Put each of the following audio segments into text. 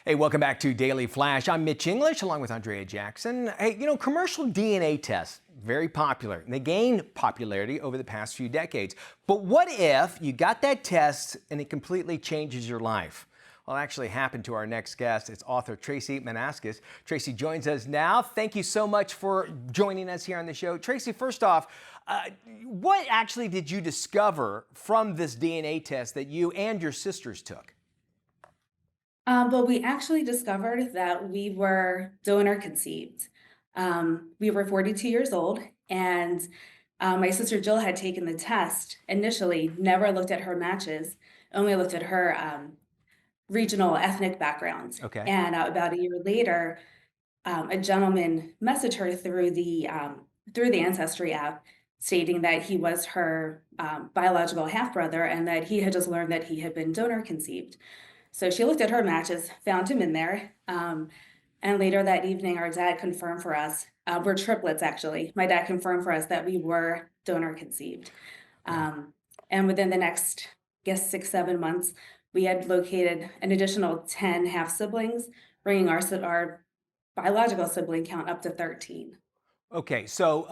Hey, welcome back to Daily Flash. I'm Mitch English along with Andrea Jackson. Hey, commercial DNA tests, very popular. And they gained popularity over the past few decades. But what if you got that test and it completely changes your life? Well, it actually happened to our next guest. It's author Tracey Maniskas. Tracey joins us now. Thank you so much for joining us here on the show. Tracey, first off, what actually did you discover from this DNA test that you and your sisters took? Well, we actually discovered that we were donor conceived. We were 42 years old, and my sister Jill had taken the test initially, never looked at her matches, only looked at her regional ethnic background. Okay. And about a year later, a gentleman messaged her through the Ancestry app, stating that he was her biological half brother, and that he had just learned that he had been donor conceived. So she looked at her matches, found him in there. And later that evening, our dad confirmed for us, we're triplets actually. My dad confirmed for us that we were donor conceived. Wow. And within the next, I guess, 6, 7 months, we had located an additional 10 half siblings, bringing our biological sibling count up to 13. Okay, so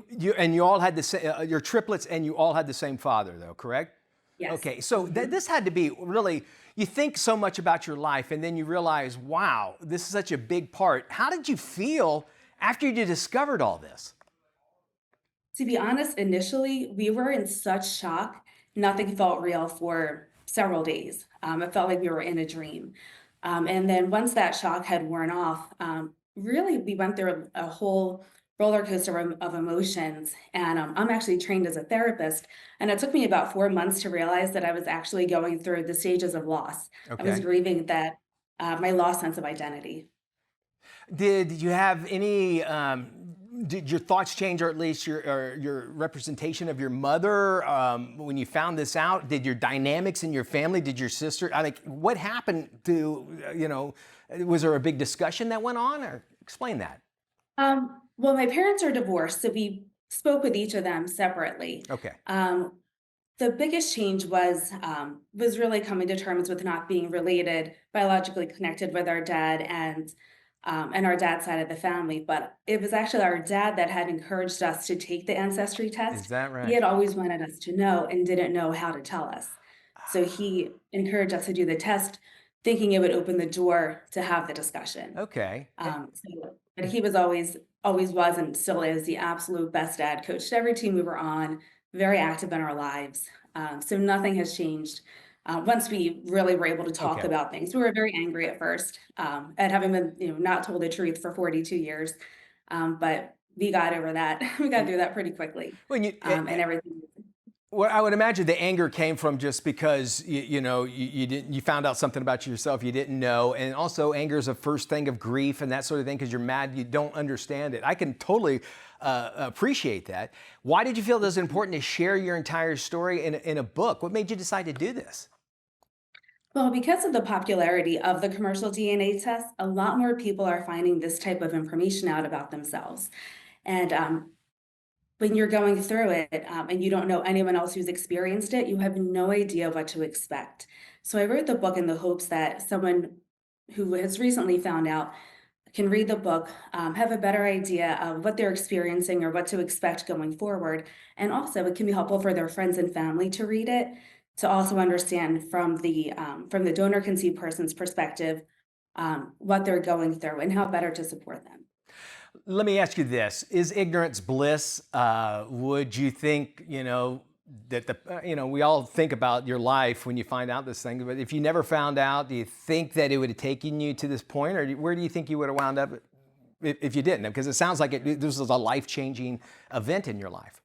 you all had the same, you're triplets, and you all had the same father, though, correct? Yes. Okay, so Mhm. this had to be really, you think so much about your life, and then you realize, wow, this is such a big part. How did you feel after you discovered all this? To be honest, initially, we were in such shock. Nothing felt real for several days. It felt like we were in a dream. And then once that shock had worn off, really, we went through a whole roller coaster of emotions. And I'm actually trained as a therapist. And it took me about 4 months to realize that I was actually going through the stages of loss. I was Okay. grieving that my lost sense of identity. Did you have any, did your thoughts change, or at least your representation of your mother when you found this out? Did your dynamics in your family, did your sister, what happened to, was there a big discussion that went on, or explain that? Well, my parents are divorced, so we spoke with each of them separately. Okay. The biggest change was really coming to terms with not being related, biologically connected with our dad and our dad's side of the family. But it was actually our dad that had encouraged us to take the ancestry Is test. that He right? had always wanted us to know and didn't know how to tell us. So he encouraged us to do the test, thinking it would open the door to have the discussion. Okay. But he was always was and still is the absolute best dad, coached every team we were on, very active in our lives. So nothing has changed. Once we really were able to talk Okay. about things, we were very angry at first, at having been, not told the truth for 42 years. But we got over that. We got through that pretty quickly. When you, And everything. well, I would imagine the anger came from just because you didn't, you found out something about yourself you didn't know, and also anger is a first thing of grief and that sort of thing because you're mad you don't understand it. I can totally appreciate that. Why did you feel it was important to share your entire story in a book? What made you decide to do this? Well, because of the popularity of the commercial DNA test, a lot more people are finding this type of information out about themselves. And when you're going through it and you don't know anyone else who's experienced it, you have no idea what to expect. So I wrote the book in the hopes that someone who has recently found out can read the book, have a better idea of what they're experiencing or what to expect going forward. And also, it can be helpful for their friends and family to read it, to also understand from the donor conceived person's perspective what they're going through and how better to support them. Let me ask you this. Is ignorance bliss? Would you think, that we all think about your life when you find out this thing, but if you never found out, do you think that it would have taken you to this point, or where do you think you would have wound up if you didn't? Because it sounds like this was a life-changing event in your life.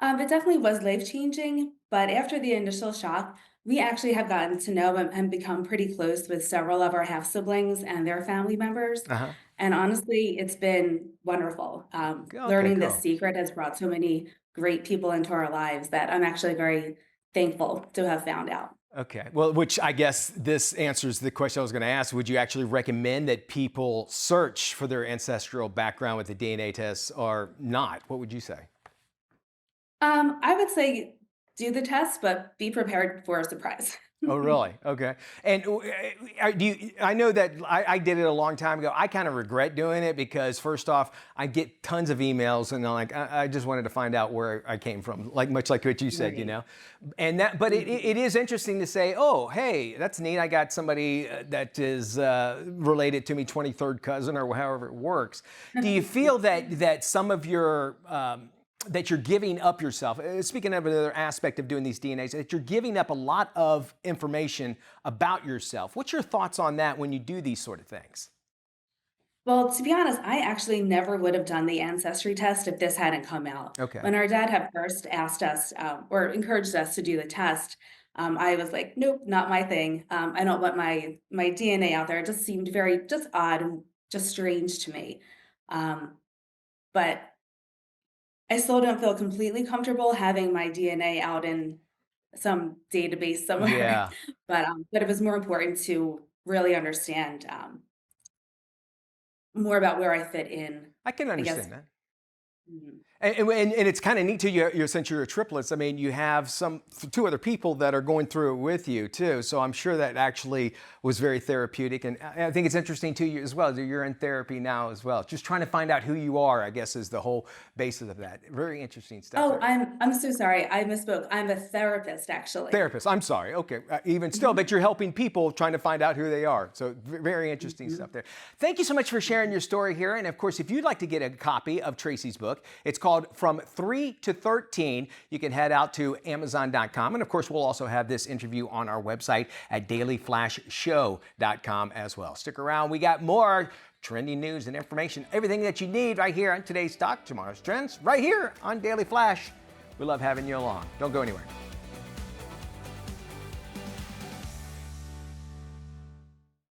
It definitely was life changing, but after the initial shock, we actually have gotten to know and become pretty close with several of our half siblings and their family members. Uh-huh. And honestly, it's been wonderful. Okay, Learning this cool. secret has brought so many great people into our lives that I'm actually very thankful to have found out. Okay. Well, which I guess this answers the question I was going to ask. Would you actually recommend that people search for their ancestral background with the DNA tests or not? What would you say? I would say do the test, but be prepared for a surprise. Oh, really? Okay. And I know that I did it a long time ago. I kind of regret doing it because first off, I get tons of emails and I'm like, I just wanted to find out where I came from, like much like what you said, you Right. know? And that, but it is interesting to say, oh, hey, that's neat. I got somebody that is related to me, 23rd cousin or however it works. Do you feel that some of your, that you're giving up yourself. Speaking of another aspect of doing these DNAs, that you're giving up a lot of information about yourself. What's your thoughts on that when you do these sort of things? Well, to be honest, I actually never would have done the ancestry test if this hadn't come out. Okay. When our dad had first asked us or encouraged us to do the test, I was like, nope, not my thing. I don't want my DNA out there. It just seemed very just odd and just strange to me. Um, but I still don't feel completely comfortable having my DNA out in some database somewhere. Yeah, But it was more important to really understand more about where I fit in, I can I guess. understand that. Mhm. And it's kind of neat too. Since you're triplets, I mean, you have two other people that are going through it with you too. So I'm sure that actually was very therapeutic. And I think it's interesting too as well. That you're in therapy now as well. Just trying to find out who you are, I guess, is the whole basis of that. Very interesting stuff Oh, there. I'm so sorry. I misspoke. I'm a therapist, actually. Therapist. I'm sorry. Okay. Even still, Mhm. but you're helping people trying to find out who they are. So very interesting Mhm. stuff there. Thank you so much for sharing your story here. And of course, if you'd like to get a copy of Tracey's book, it's called From 3 to 13. You can head out to Amazon.com. And of course, we'll also have this interview on our website at dailyflashshow.com as well. Stick around. We got more trending news and information, everything that you need right here on today's Talk, tomorrow's trends, right here on Daily Flash. We love having you along. Don't go anywhere.